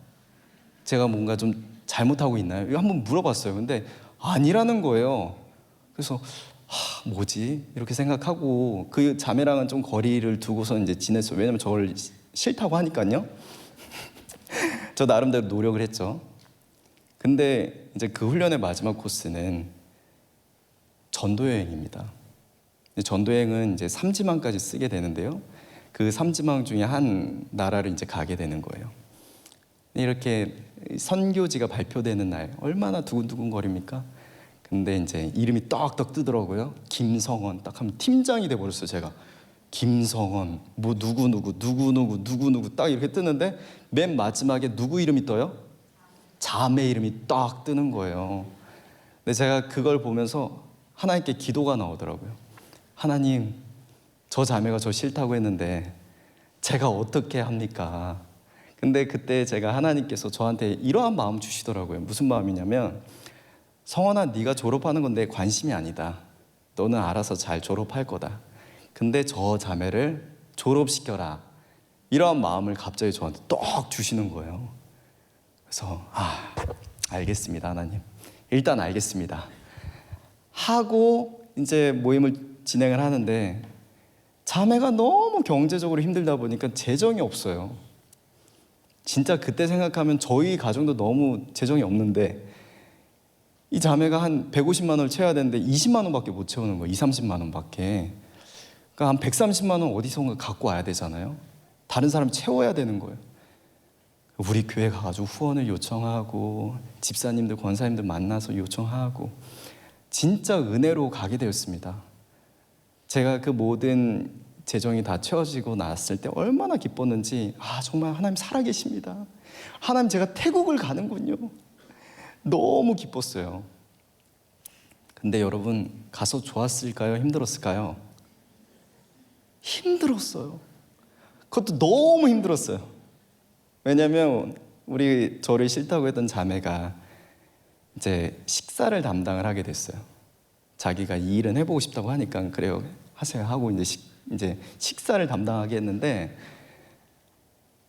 제가 뭔가 좀 잘못하고 있나요? 이거 한번 물어봤어요. 근데 아니라는 거예요. 그래서 뭐지? 이렇게 생각하고 그 자매랑은 좀 거리를 두고서 이제 지냈어요. 왜냐면 저를 싫다고 하니까요. 저 나름대로 노력을 했죠. 근데 이제 그 훈련의 마지막 코스는 전도여행입니다. 전도여행은 이제 3지만까지 쓰게 되는데요. 그 3지망 중에 한 나라를 이제 가게 되는 거예요. 이렇게 선교지가 발표되는 날 얼마나 두근두근거립니까? 근데 이제 이름이 떡떡 뜨더라고요. 김성원 딱 하면 팀장이 돼버렸어요. 제가 김성원 뭐 누구누구 딱 이렇게 뜨는데 맨 마지막에 누구 이름이 떠요? 자매 이름이 딱 뜨는 거예요. 근데 제가 그걸 보면서 하나님께 기도가 나오더라고요. 하나님, 저 자매가 저 싫다고 했는데 제가 어떻게 합니까? 근데 그때 제가 하나님께서 저한테 이러한 마음 주시더라고요. 무슨 마음이냐면, 성원아, 네가 졸업하는 건 내 관심이 아니다. 너는 알아서 잘 졸업할 거다. 근데 저 자매를 졸업시켜라. 이러한 마음을 갑자기 저한테 떡 주시는 거예요. 그래서 알겠습니다, 하나님. 일단 알겠습니다. 하고 이제 모임을 진행을 하는데 자매가 너무 경제적으로 힘들다 보니까 재정이 없어요. 진짜 그때 생각하면 저희 가정도 너무 재정이 없는데 이 자매가 한 150만 원을 채워야 되는데 20만 원밖에 못 채우는 거예요. 30만 원밖에. 그러니까 한 130만 원 어디선가 갖고 와야 되잖아요. 다른 사람이 채워야 되는 거예요. 우리 교회 가가지고 후원을 요청하고 집사님들, 권사님들 만나서 요청하고 진짜 은혜로 가게 되었습니다. 제가 그 모든 재정이 다 채워지고 났을 때 얼마나 기뻤는지, 정말 하나님 살아계십니다. 하나님, 제가 태국을 가는군요. 너무 기뻤어요. 근데 여러분, 가서 좋았을까요? 힘들었을까요? 힘들었어요. 그것도 너무 힘들었어요. 왜냐면 저를 싫다고 했던 자매가 이제 식사를 담당을 하게 됐어요. 자기가 이 일은 해보고 싶다고 하니까 그래요, 하세요 하고 이제 식사를 담당하게 했는데,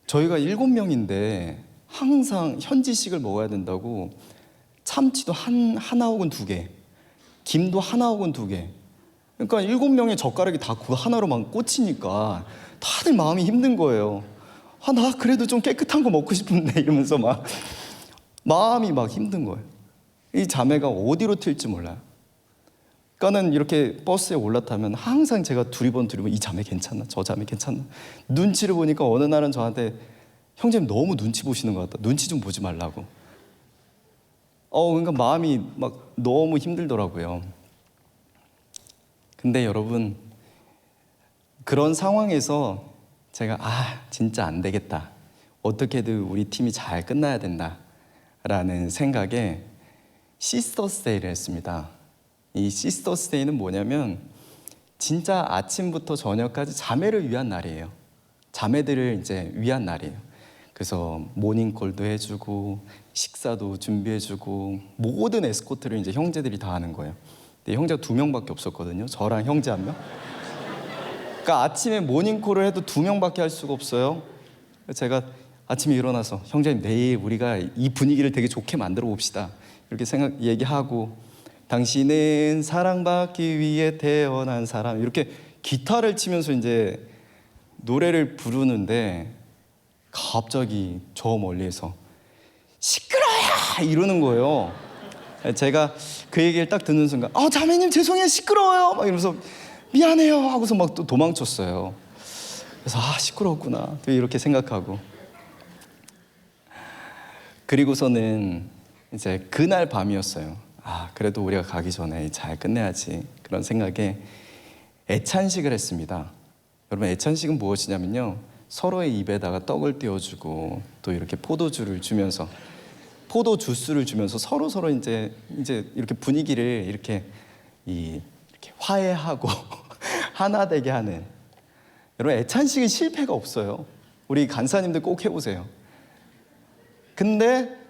저희가 7명인데 항상 현지식을 먹어야 된다고 참치도 하나 혹은 2개, 김도 하나 혹은 2개. 그러니까 7명의 젓가락이 다 그 하나로만 꽂히니까 다들 마음이 힘든 거예요. 나 그래도 좀 깨끗한 거 먹고 싶은데 이러면서 막 마음이 막 힘든 거예요. 이 자매가 어디로 튈지 몰라요. 그러니까는 이렇게 버스에 올라타면 항상 제가 두리번 이 자매 괜찮나? 저 자매 괜찮나? 눈치를 보니까 어느 날은 저한테, 형제님 너무 눈치 보시는 것 같다. 눈치 좀 보지 말라고. 그러니까 마음이 막 너무 힘들더라고요. 근데 여러분, 그런 상황에서 제가 진짜 안 되겠다. 어떻게든 우리 팀이 잘 끝나야 된다. 라는 생각에 시스터스 데이를 했습니다. 이 시스터스 데이는 뭐냐면 진짜 아침부터 저녁까지 자매를 위한 날이에요. 자매들을 이제 위한 날이에요. 그래서 모닝콜도 해주고 식사도 준비해주고 모든 에스코트를 이제 형제들이 다 하는 거예요. 근데 형제가 2명밖에 없었거든요. 저랑 형제 1명. 그러니까 아침에 모닝콜을 해도 2명밖에 할 수가 없어요. 제가 아침에 일어나서, 형제님 내일 우리가 이 분위기를 되게 좋게 만들어 봅시다. 이렇게 얘기하고, 당신은 사랑받기 위해 태어난 사람, 이렇게 기타를 치면서 이제 노래를 부르는데 갑자기 저 멀리에서 시끄러워요! 이러는 거예요. 제가 그 얘기를 딱 듣는 순간, 자매님 죄송해요, 시끄러워요! 막 이러면서 미안해요 하고서 막 또 도망쳤어요. 그래서 시끄러웠구나 또 이렇게 생각하고, 그리고서는 이제 그날 밤이었어요. 그래도 우리가 가기 전에 잘 끝내야지, 그런 생각에 애찬식을 했습니다. 여러분, 애찬식은 무엇이냐면요, 서로의 입에다가 떡을 띄워주고 또 이렇게 포도주를 주면서, 포도 주스를 주면서 서로 이제 이렇게 분위기를 이렇게 화해하고 하나 되게 하는. 여러분, 애찬식은 실패가 없어요. 우리 간사님들 꼭 해보세요. 근데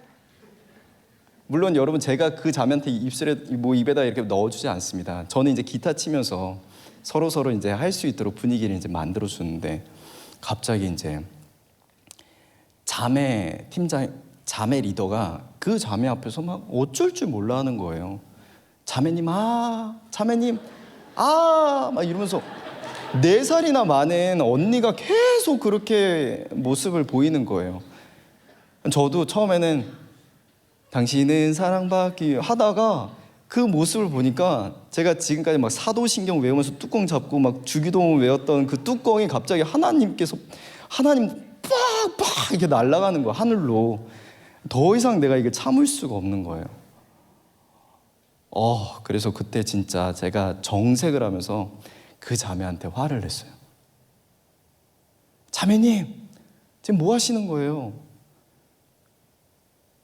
물론 여러분, 제가 그 자매한테 입에다 이렇게 넣어주지 않습니다. 저는 이제 기타 치면서 서로 이제 할 수 있도록 분위기를 이제 만들어 주는데, 갑자기 이제 자매 리더가 그 자매 앞에서 막 어쩔 줄 몰라 하는 거예요. 자매님 막 이러면서 4살이나 많은 언니가 계속 그렇게 모습을 보이는 거예요. 저도 처음에는 당신은 사랑받기 하다가 그 모습을 보니까 제가 지금까지 막 사도신경 외우면서 뚜껑 잡고 막 주기도문 외웠던 그 뚜껑이 갑자기 하나님 빡빡 이렇게 날아가는 거야, 하늘로. 더 이상 내가 이게 참을 수가 없는 거예요. 그래서 그때 진짜 제가 정색을 하면서 그 자매한테 화를 냈어요. 자매님, 지금 뭐 하시는 거예요?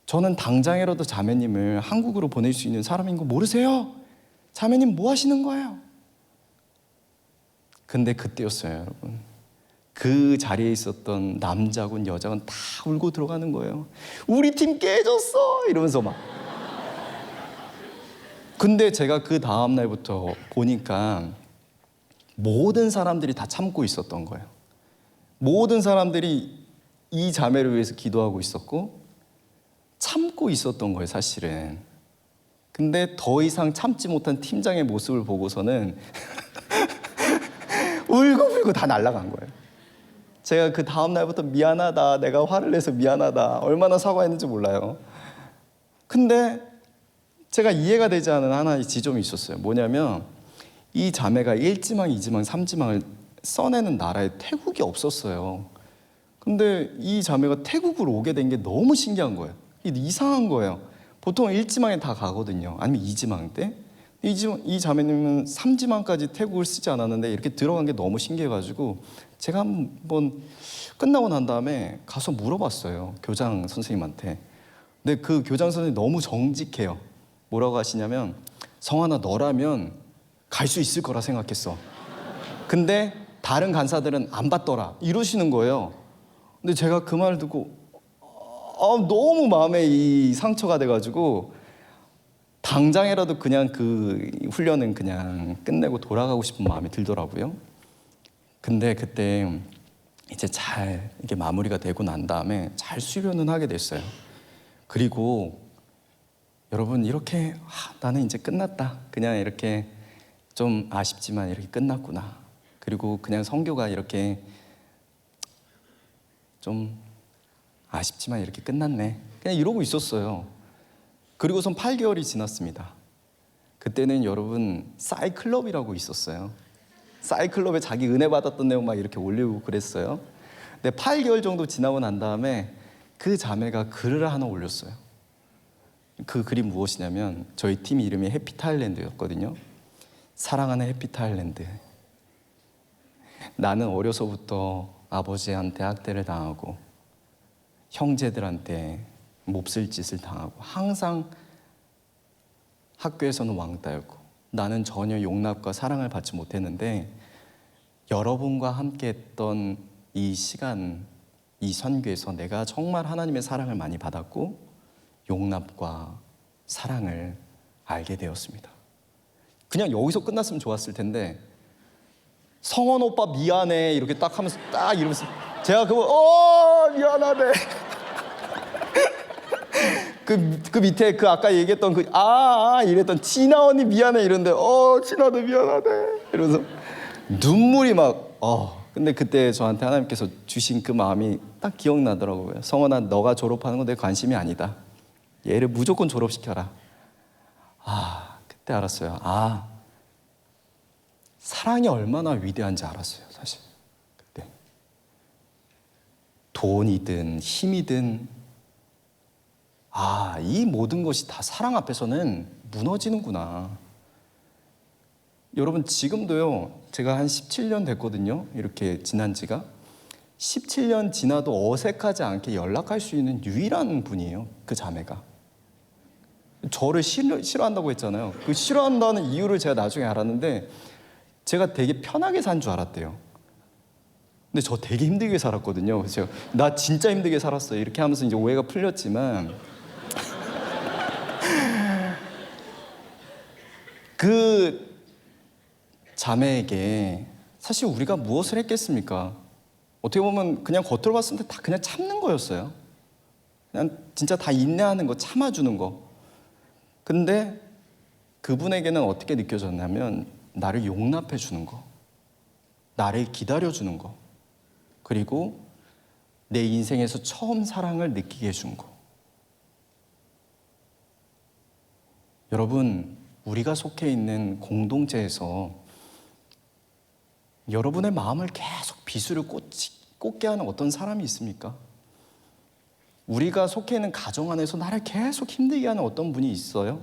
저는 당장이라도 자매님을 한국으로 보낼 수 있는 사람인 거 모르세요? 자매님 뭐 하시는 거예요? 근데 그때였어요, 여러분. 그 자리에 있었던 남자군 여자군 다 울고 들어가는 거예요. 우리 팀 깨졌어! 이러면서 막. 근데 제가 그 다음 날부터 보니까 모든 사람들이 다 참고 있었던 거예요. 모든 사람들이 이 자매를 위해서 기도하고 있었고 참고 있었던 거예요, 사실은. 근데 더 이상 참지 못한 팀장의 모습을 보고서는 울고 다 날아간 거예요. 제가 그 다음 날부터 미안하다, 내가 화를 내서 미안하다, 얼마나 사과했는지 몰라요. 근데 제가 이해가 되지 않은 하나의 지점이 있었어요. 뭐냐면 이 자매가 1지망, 2지망, 3지망을 써내는 나라에 태국이 없었어요. 근데 이 자매가 태국으로 오게 된 게 너무 신기한 거예요. 이상한 거예요. 보통 1지망에 다 가거든요. 아니면 2지망 때. 이 자매님은 3지망까지 태국을 쓰지 않았는데 이렇게 들어간 게 너무 신기해가지고 제가 한번 끝나고 난 다음에 가서 물어봤어요, 교장 선생님한테. 근데 그 교장 선생님이 너무 정직해요. 뭐라고 하시냐면, 성환아, 너라면 갈 수 있을 거라 생각했어. 근데 다른 간사들은 안 받더라, 이러시는 거예요. 근데 제가 그 말을 듣고 너무 마음에 이 상처가 돼가지고 당장이라도 그냥 그 훈련은 그냥 끝내고 돌아가고 싶은 마음이 들더라고요. 근데 그때 이제 잘 이게 마무리가 되고 난 다음에 잘 수련은 하게 됐어요. 그리고 여러분, 이렇게 나는 이제 끝났다, 그냥 이렇게 좀 아쉽지만 이렇게 끝났구나, 그리고 그냥 선교가 이렇게 좀 아쉽지만 이렇게 끝났네, 그냥 이러고 있었어요. 그리고선 8개월이 지났습니다. 그때는 여러분 싸이클럽이라고 있었어요. 싸이클럽에 자기 은혜 받았던 내용 막 이렇게 올리고 그랬어요. 근데 8개월 정도 지나고 난 다음에 그 자매가 글을 하나 올렸어요. 그 글이 무엇이냐면, 저희 팀 이름이 해피타일랜드였거든요. 사랑하는 해피타일랜드, 나는 어려서부터 아버지한테 학대를 당하고 형제들한테 몹쓸 짓을 당하고 항상 학교에서는 왕따였고 나는 전혀 용납과 사랑을 받지 못했는데, 여러분과 함께 했던 이 시간, 이 선교에서 내가 정말 하나님의 사랑을 많이 받았고 용납과 사랑을 알게 되었습니다. 그냥 여기서 끝났으면 좋았을 텐데, 성원 오빠 미안해 이렇게 딱 하면서 딱 이러면서 제가 그거 미안하네 그 밑에 그 아까 얘기했던 이랬던 진아 언니 미안해 이런데 진아도 미안하네 이러면서 눈물이 막 근데 그때 저한테 하나님께서 주신 그 마음이 딱 기억나더라고요. 성원아, 너가 졸업하는 건 내 관심이 아니다, 얘를 무조건 졸업시켜라. 그때 알았어요. 사랑이 얼마나 위대한지 알았어요, 사실. 그때 돈이든 힘이든 이 모든 것이 다 사랑 앞에서는 무너지는구나. 여러분, 지금도요, 제가 한 17년 됐거든요, 이렇게 지난 지가. 17년 지나도 어색하지 않게 연락할 수 있는 유일한 분이에요, 그 자매가. 저를 싫어한다고 했잖아요. 그 싫어한다는 이유를 제가 나중에 알았는데, 제가 되게 편하게 산 줄 알았대요. 근데 저 되게 힘들게 살았거든요. 그래서 제가 나 진짜 힘들게 살았어요 이렇게 하면서 이제 오해가 풀렸지만 그 자매에게 사실 우리가 무엇을 했겠습니까? 어떻게 보면 그냥 겉으로 봤을 때 다 그냥 참는 거였어요. 그냥 진짜 다 인내하는 거, 참아주는 거. 근데 그분에게는 어떻게 느껴졌냐면, 나를 용납해 주는 거, 나를 기다려 주는 거, 그리고 내 인생에서 처음 사랑을 느끼게 해준 거. 여러분, 우리가 속해 있는 공동체에서 여러분의 마음을 계속 비수를 꽂게 하는 어떤 사람이 있습니까? 우리가 속해 있는 가정 안에서 나를 계속 힘들게 하는 어떤 분이 있어요?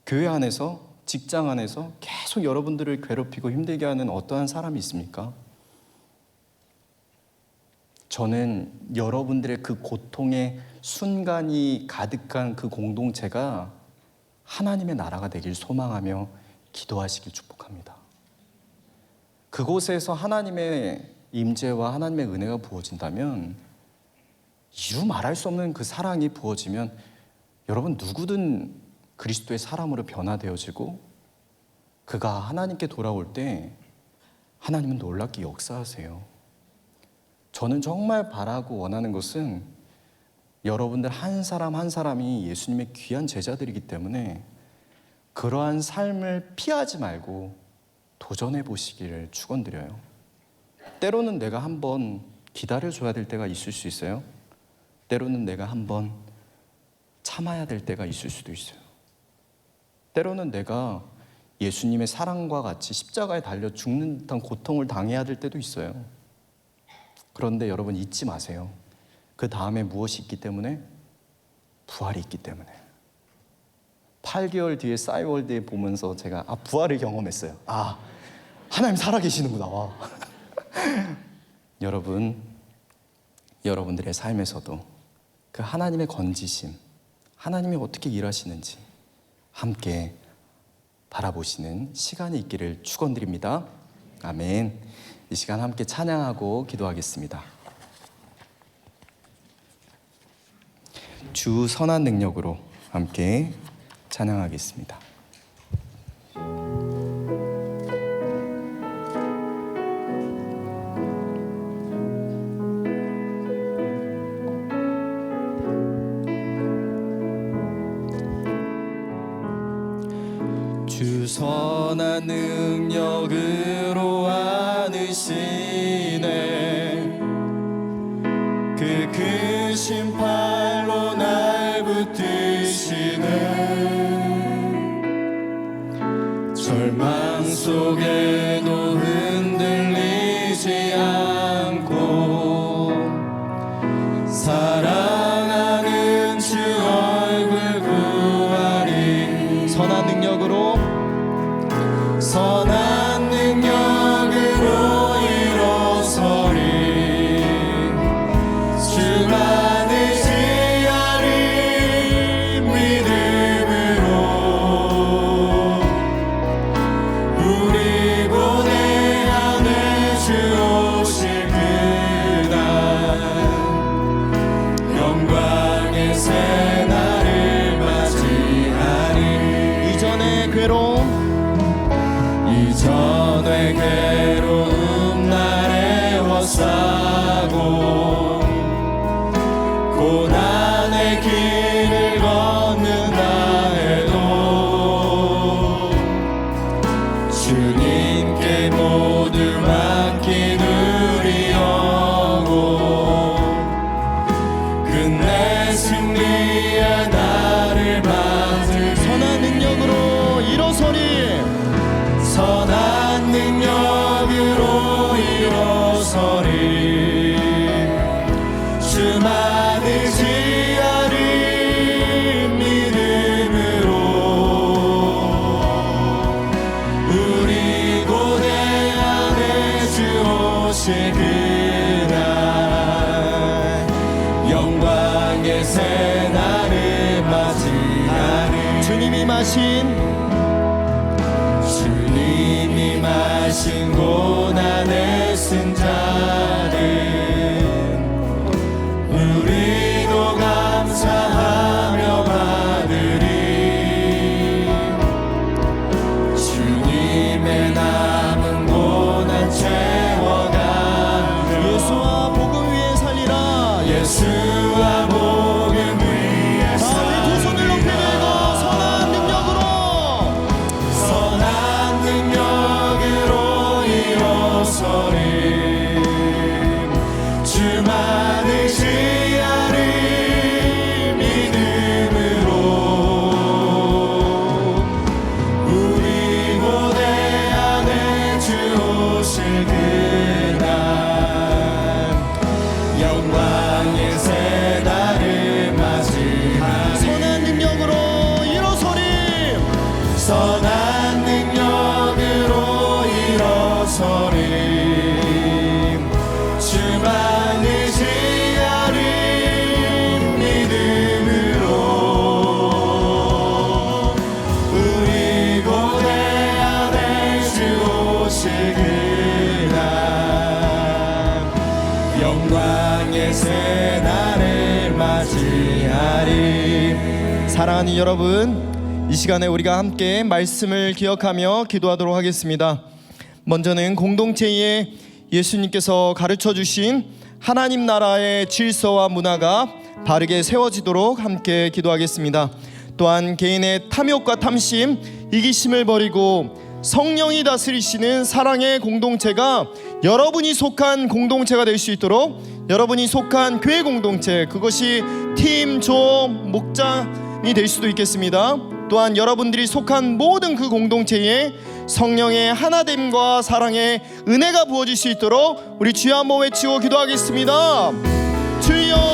교회 안에서, 직장 안에서 계속 여러분들을 괴롭히고 힘들게 하는 어떠한 사람이 있습니까? 저는 여러분들의 그 고통의 순간이 가득한 그 공동체가 하나님의 나라가 되길 소망하며 기도하시길 축복합니다. 그곳에서 하나님의 임재와 하나님의 은혜가 부어진다면, 이루 말할 수 없는 그 사랑이 부어지면 여러분 누구든 그리스도의 사람으로 변화되어지고, 그가 하나님께 돌아올 때 하나님은 놀랍게 역사하세요. 저는 정말 바라고 원하는 것은 여러분들 한 사람 한 사람이 예수님의 귀한 제자들이기 때문에 그러한 삶을 피하지 말고 도전해 보시기를 축원드려요. 때로는 내가 한번 기다려줘야 될 때가 있을 수 있어요. 때로는 내가 한번 참아야 될 때가 있을 수도 있어요. 때로는 내가 예수님의 사랑과 같이 십자가에 달려 죽는 듯한 고통을 당해야 될 때도 있어요. 그런데 여러분 잊지 마세요. 그 다음에 무엇이 있기 때문에? 부활이 있기 때문에. 8개월 뒤에 싸이월드에 보면서 제가 부활을 경험했어요. 하나님 살아계시는구나. 여러분, 여러분들의 삶에서도 그 하나님의 건지심, 하나님이 어떻게 일하시는지 함께 바라보시는 시간이 있기를 축원드립니다. 아멘. 이 시간 함께 찬양하고 기도하겠습니다. 주 선한 능력으로 함께 찬양하겠습니다. 주 선한 능력으로 안으시네. 그 크신 팔로 날 붙드시네. 절망 속에도 흔들리지 않고 사랑하는 주 얼굴 구하리. 선한 능력으로 일어서리. 주만을 지하리 믿음으로. 우리 보내 안에 주 오실 그날 영광의 새 날을 맞이하리. 이전의 괴로움 날 애워싸고 고난의 길을 걷는다 해도 주님께 모두 맡긴 우리 영혼 끝내 승리한 나를 받으리. 선한 능력으로 일어서리. 선한 능력으로 일어서리. 주만을 지하리 믿음으로. 우리 고대 안에 주 오실 그날 영광의 새 날을 맞이하리. 주님이 마신 고난의 승자는 우리도 감사하며 받으리. 주님의 남은 고난 채워가며 예수와 복음 위에 살리라. 예수와 복음 위에 살리라. 우리 두 손을 높이 들고 선한 능력으로 일어서리. 선한 능력으로 일어서리 주만 의지하리 믿음으로 우리 고대 안에 주 오시리라 영광의 새날을 맞이하리. 사랑하는 여러분, 이 시간에 우리가 함께 말씀을 기억하며 기도하도록 하겠습니다. 먼저는 공동체에 예수님께서 가르쳐 주신 하나님 나라의 질서와 문화가 바르게 세워지도록 함께 기도하겠습니다. 또한 개인의 탐욕과 탐심, 이기심을 버리고 성령이 다스리시는 사랑의 공동체가 여러분이 속한 공동체가 될 수 있도록, 여러분이 속한 교회 공동체, 그것이 팀, 조, 목장이 될 수도 있겠습니다. 또한 여러분들이 속한 모든 그 공동체에 성령의 하나됨과 사랑의 은혜가 부어질 수 있도록 우리 주여 한번 외치고 기도하겠습니다. 주여